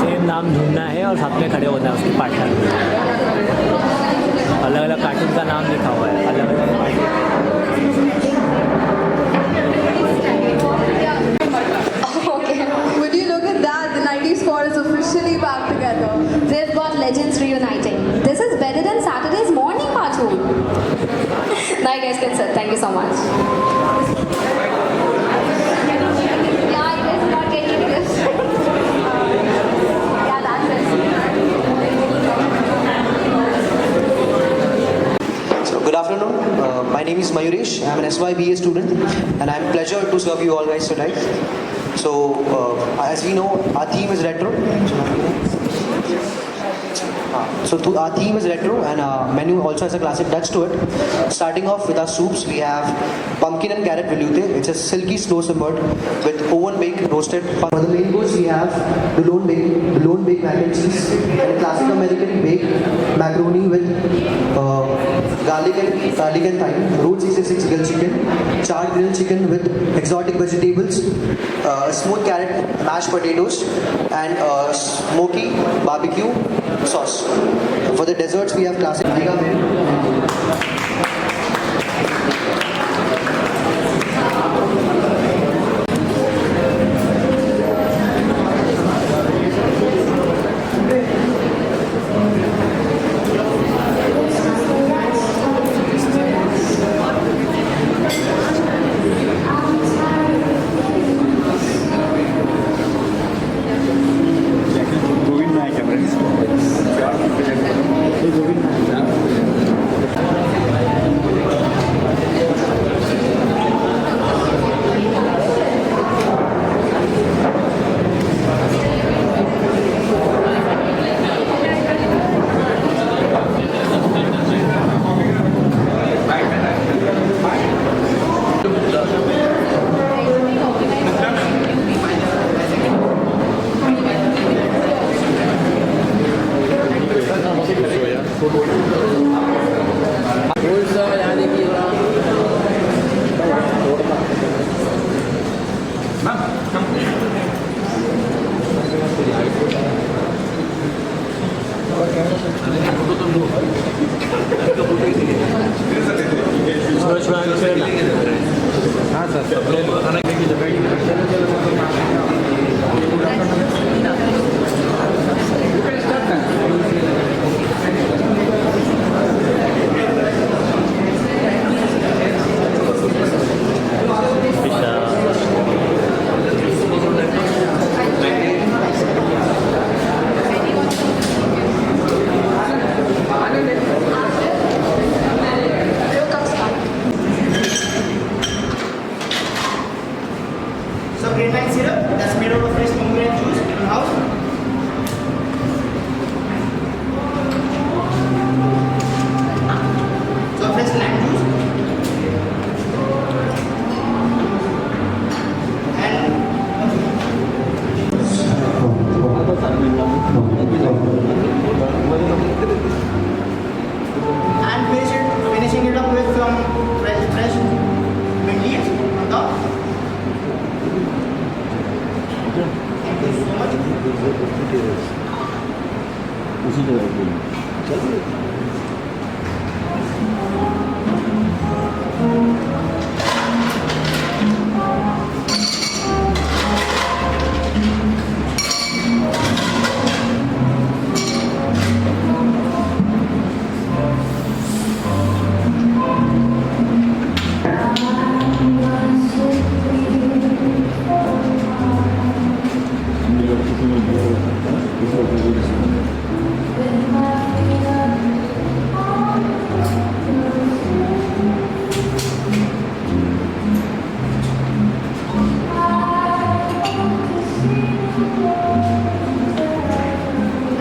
Same नाम ढूंढना है और साथ में खड़े होना है उसके पार्टनर। अलग अलग कार्टून का नाम लिखा हुआ है, अलग अलग Would you look at that? The 90s squad is officially back together. They've got legends reuniting. This is better than Saturday's morning cartoon. Now you guys can sit. Thank you so much. Yeah, you guys are not getting this. Yeah, that's it. So, good afternoon. My name is Mayuresh. I'm an SYBA student, and I'm pleasure to serve you all guys tonight. So, as we know, our theme is retro. Our theme is retro, and our menu also has a classic touch to it. Starting off with our soups, we have pumpkin and carrot velouté. It's a silky slow simmered with oven baked roasted. For the main course, we have the lone baked mac and cheese, and a classic American baked macaroni with garlic and thyme, root 66 grilled chicken, charred grilled chicken with exotic vegetables, smooth carrot mashed potatoes, and smoky barbecue sauce. For the desserts, we have classic mega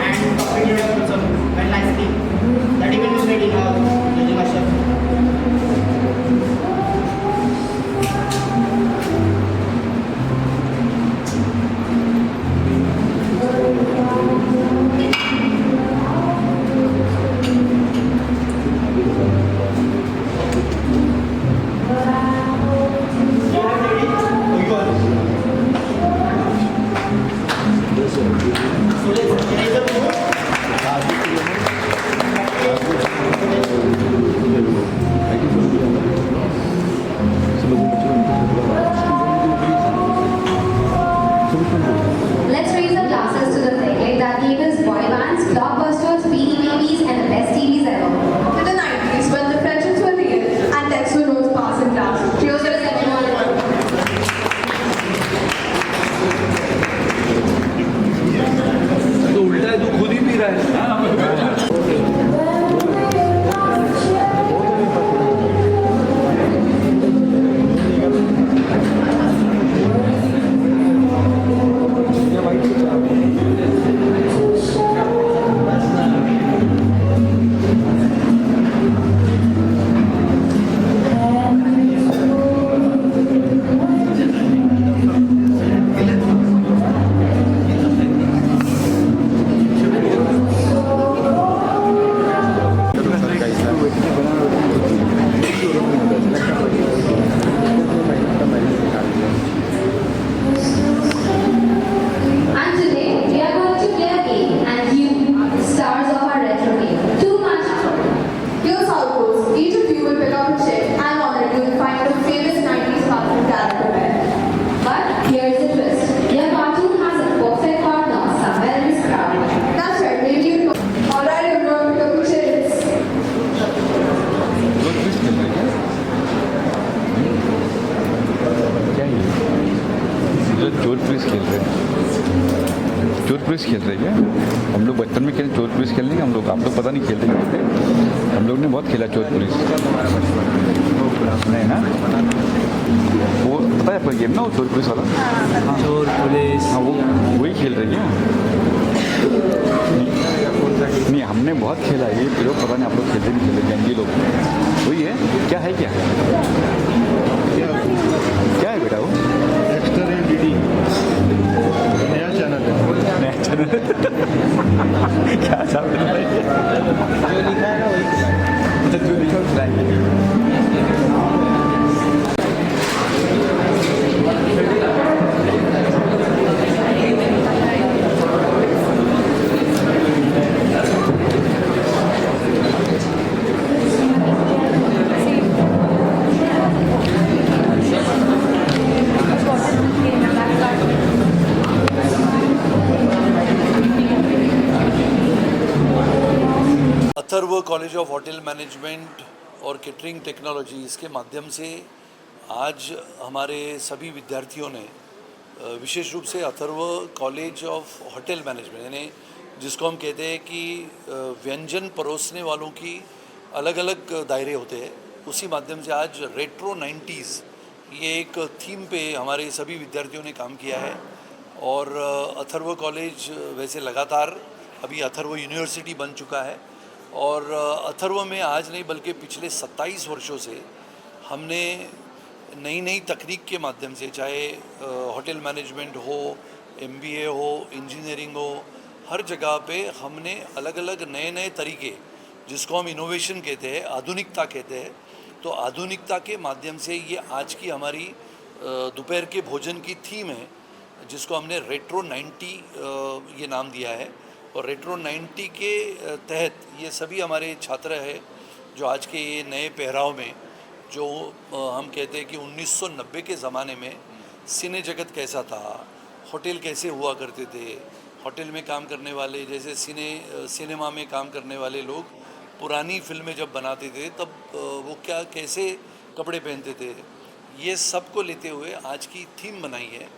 and completed your also very nicely. That event is ready now using my chef. You are ready? You are. So let's erase the board. Let's raise our glasses to the decade that gave us boy bands, blockbusters, Beanie Babies, and the best TVs ever. To the 90s when the friendships were real and texts were notes passed in class. Cheers to everyone. तो उल्टा है, तू खुद ही P रहा है। And today we are going to play a game, and you are the stars of our retro game. Too much fun. Here's how it goes. Each of you will pick out a chip and on it you will find a famous 90s cartoon character there. But here's the twist. Your cartoon has a perfect partner somewhere in this crowd. That's right, maybe you know. Alright everyone, pick up your chips. चोर police खेल रहे हैं। चोर police खेल रहे हैं क्या? हम लोग बचपन में खेले चोर पुलिस खेलने के हम लोग, आप लोग पता नहीं खेलते खेलते। हम लोग ने बहुत खेला चोर पुलिस। नहीं ना, वो पता है आपका गेम ना, वो चोर पुलिस वाला। चोर पुलिस हाँ, वो वही खेल रहे हैं क्या? नहीं, हमने बहुत खेला ये लोग, पता नहीं आप लोग खेलते नहीं खेलते, जंगी लोग वही है। क्या है क्या क्या है बेटा वो? एक्स्ट्रा डीडी नया चैनल है। नया चैनल क्या चाहते हैं भाई? जो लिखा है ना वही, अच्छा जो लिखा है Atharva college of hotel management और केटरिंग टेक्नोलॉजी, इसके माध्यम से आज हमारे सभी विद्यार्थियों ने विशेष रूप से Atharva college of hotel management, यानी जिसको हम कहते हैं कि व्यंजन परोसने वालों की अलग अलग दायरे होते हैं, उसी माध्यम से आज रेट्रो 90s ये एक थीम पे हमारे सभी विद्यार्थियों ने काम किया है। और अथर्व कॉलेज वैसे लगातार अभी अथर्व यूनिवर्सिटी बन चुका है और अथर्व में आज नहीं बल्कि पिछले 27 वर्षों से हमने नई नई तकनीक के माध्यम से, चाहे होटल मैनेजमेंट हो, MBA हो, इंजीनियरिंग हो, हर जगह पे हमने अलग अलग नए नए तरीके, जिसको हम इनोवेशन कहते हैं, आधुनिकता कहते हैं, तो आधुनिकता के माध्यम से ये आज की हमारी दोपहर के भोजन की थीम है, जिसको हमने रेट्रो 90 ये नाम दिया है। और रेट्रो 90 के तहत ये सभी हमारे छात्र हैं जो आज के ये नए पहराव में जो हम कहते हैं कि 1990 के ज़माने में सिने जगत कैसा था, होटल कैसे हुआ करते थे, होटल में काम करने वाले जैसे सिनेमा में काम करने वाले लोग पुरानी फिल्में जब बनाते थे तब वो क्या कैसे कपड़े पहनते थे, ये सब को लेते हुए आज की थीम बनाई है।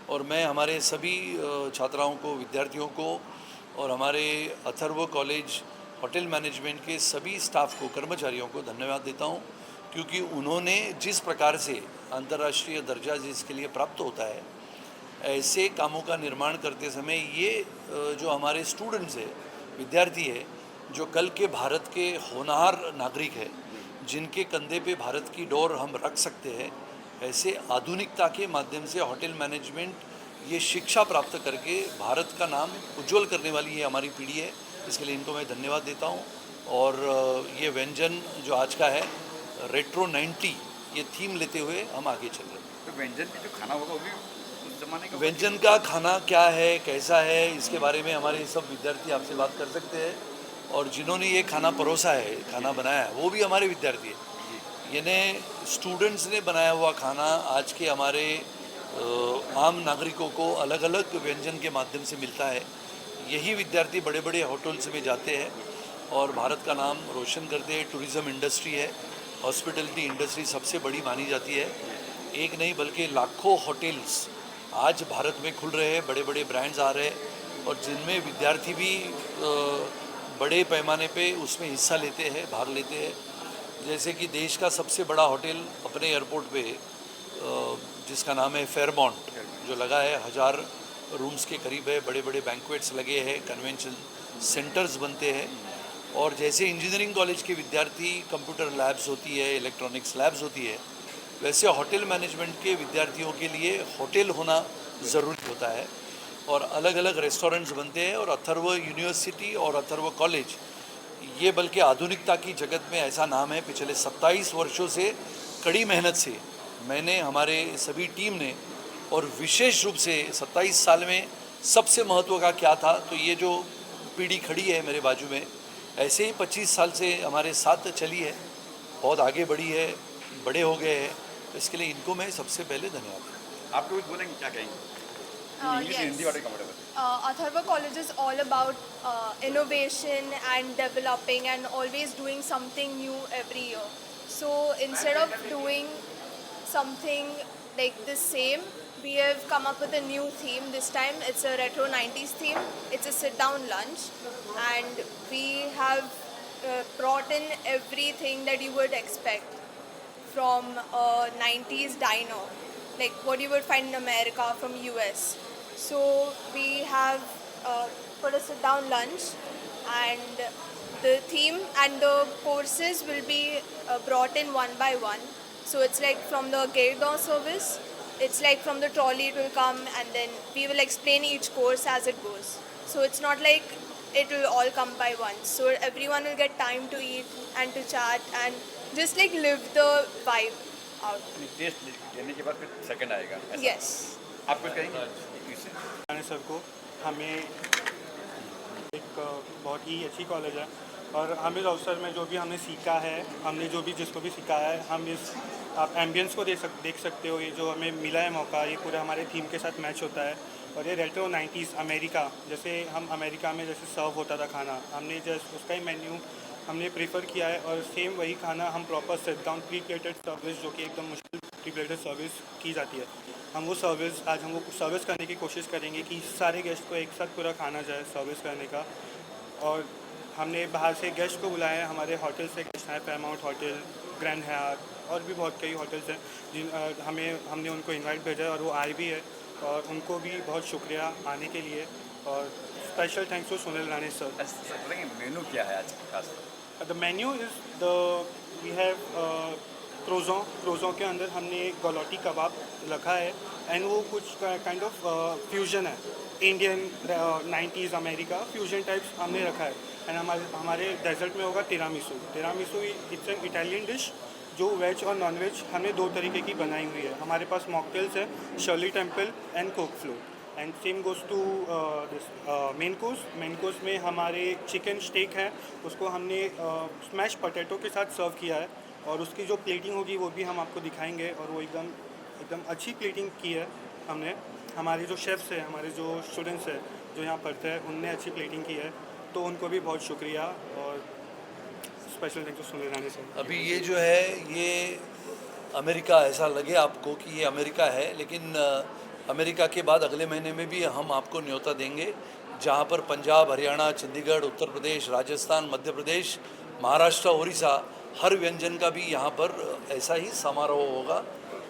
और मैं हमारे सभी छात्राओं को, विद्यार्थियों को और हमारे अथर्व कॉलेज होटल मैनेजमेंट के सभी स्टाफ को, कर्मचारियों को धन्यवाद देता हूँ, क्योंकि उन्होंने जिस प्रकार से अंतर्राष्ट्रीय दर्जा जिसके लिए प्राप्त होता है, ऐसे कामों का निर्माण करते समय ये जो हमारे स्टूडेंट्स हैं, विद्यार्थी है, जो कल के भारत के होनहार नागरिक है, जिनके कंधे पे भारत की डोर हम रख सकते हैं, ऐसे आधुनिकता के माध्यम से होटल मैनेजमेंट ये शिक्षा प्राप्त करके भारत का नाम उज्जवल करने वाली ये हमारी पीढ़ी है। इसके लिए इनको मैं धन्यवाद देता हूँ। और ये व्यंजन जो आज का है रेट्रो 90, ये थीम लेते हुए हम आगे चल रहे हैं। तो व्यंजन की जो खाना होगा वो भी उस जमाने का व्यंजन का खाना क्या है, कैसा है, इसके बारे में हमारे सब विद्यार्थी आपसे बात कर सकते हैं। और जिन्होंने ये खाना परोसा है, खाना बनाया है, वो भी हमारे विद्यार्थी हैं। यानी स्टूडेंट्स ने बनाया हुआ खाना आज के हमारे आम नागरिकों को अलग अलग व्यंजन के माध्यम से मिलता है। यही विद्यार्थी बड़े बड़े होटल्स में जाते हैं और भारत का नाम रोशन करते हैं। टूरिज़्म इंडस्ट्री है, हॉस्पिटलिटी इंडस्ट्री सबसे बड़ी मानी जाती है। एक नहीं बल्कि लाखों होटल्स आज भारत में खुल रहे हैं, बड़े बड़े ब्रांड्स आ रहे हैं और जिनमें विद्यार्थी भी बड़े पैमाने पे उसमें हिस्सा लेते हैं, भाग लेते हैं। जैसे कि देश का सबसे बड़ा होटल अपने एयरपोर्ट पे जिसका नाम है फेयरमाउंट, जो लगा है 1000 रूम्स के करीब है, बड़े बड़े बैंक्वेट्स लगे हैं, कन्वेंशन सेंटर्स बनते हैं। और जैसे इंजीनियरिंग कॉलेज के विद्यार्थी कंप्यूटर लैब्स होती है, इलेक्ट्रॉनिक्स लैब्स होती है, वैसे होटल मैनेजमेंट के विद्यार्थियों के लिए होटल होना ज़रूरी होता है और अलग अलग रेस्टोरेंट्स बनते हैं। और अथर्व यूनिवर्सिटी और अथर्व कॉलेज ये बल्कि आधुनिकता की जगत में ऐसा नाम है। पिछले 27 वर्षों से कड़ी मेहनत से मैंने, हमारे सभी टीम ने, और विशेष रूप से 27 साल में सबसे महत्व का क्या था, तो ये जो पीढ़ी खड़ी है मेरे बाजू में, ऐसे ही 25 साल से हमारे साथ चली है, बहुत आगे बढ़ी है, बड़े हो गए हैं। तो इसके लिए इनको मैं सबसे पहले धन्यवाद दूँ। आप लोग बोलेंगे क्या कहेंगे? English, Hindi, what are you comfortable? Atharva College is all about innovation and developing and always doing something new every year. So instead of doing something like the same, we have come up with a new theme. This time it's a retro 90s theme. It's a sit-down lunch, and we have brought in everything that you would expect from a 90s diner, like what you would find in America, from US. So we have put a sit-down lunch, and the theme and the courses will be brought in one by one. So it's like from the gate door service, it's like from the trolley it will come, and then we will explain each course as it goes. So it's not like it will all come by once. So everyone will get time to eat and to chat and just like live the vibe out. Test लेने के बाद फिर second आएगा ऐसा? Yes. आप कुछ कहेंगे? Sir को हमें एक बहुत ही अच्छी कॉलेज है और हम इस अवसर में जो भी हमने सीखा है, हमने जो भी जिसको भी सिखाया है, हम इस आप एम्बियंस को देख सकते हो। ये जो हमें मिला है मौका, ये पूरा हमारे थीम के साथ मैच होता है। और ये रेट्रो 90s अमेरिका, जैसे हम अमेरिका में जैसे सर्व होता था खाना, हमने जस्ट उसका ही मेन्यू हमने प्रीफर किया है और सेम वही खाना हम proper sit down pre plated service, जो कि एकदम मुश्किल प्री प्लेटेड सर्विस की जाती है, हम वो सर्विस आज हम वो सर्विस करने की कोशिश करेंगे कि सारे गेस्ट को एक साथ पूरा खाना जाए सर्विस करने का। और हमने बाहर से गेस्ट को बुलाया है, हमारे होटल से गेस्ट हैं, फेयरमाउंट होटल, ग्रैंड हयात और भी बहुत कई होटल्स हैं जिन हमने उनको इनवाइट भेजा है और वो आए भी है और उनको भी बहुत शुक्रिया आने के लिए। और special thanks to Sunil Rane sir. Menu क्या है आज खास? The menu is we have croissant के अंदर हमने गलौटी कबाब रखा है एंड वो कुछ काइंड ऑफ फ्यूजन है, Indian 90s America fusion types हमने रखा है। एंड हमारे डेजर्ट में होगा tiramisu it's an Italian dish जो वेज और नॉन वेज हमने दो तरीके की बनाई हुई है। हमारे पास मॉकटेल्स है, Shirley Temple and Coke float. And same goes to this main course में हमारे चिकन स्टेक है, उसको हमने स्मैश पोटैटो के साथ सर्व किया है, और उसकी जो प्लेटिंग होगी वो भी हम आपको दिखाएंगे, और वो एकदम अच्छी प्लेटिंग की है हमने। हमारे जो शेफ़्स हैं, हमारे जो स्टूडेंट्स हैं जो यहाँ पढ़ते हैं, उनने अच्छी प्लेटिंग की है, तो उनको भी बहुत शुक्रिया और special thank you Sunil Rani sir. अभी ये जो है ये अमेरिका, ऐसा लगे आपको कि ये अमेरिका है, लेकिन अमेरिका के बाद अगले महीने में भी हम आपको न्योता देंगे, जहाँ पर पंजाब, हरियाणा, चंडीगढ़, उत्तर प्रदेश, राजस्थान, मध्य प्रदेश, महाराष्ट्र, उड़ीसा, हर व्यंजन का भी यहाँ पर ऐसा ही समारोह होगा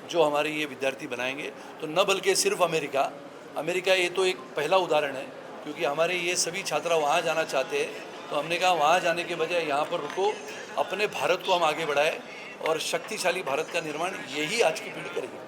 जो हमारे ये विद्यार्थी बनाएंगे। तो न बल्कि सिर्फ अमेरिका ये तो एक पहला उदाहरण है, क्योंकि हमारे ये सभी छात्र वहाँ जाना चाहते हैं, तो हमने कहा वहाँ जाने के बजाय यहाँ पर रुको, अपने भारत को हम आगे बढ़ाएं, और शक्तिशाली भारत का निर्माण यही आज की पीढ़ी करेगी।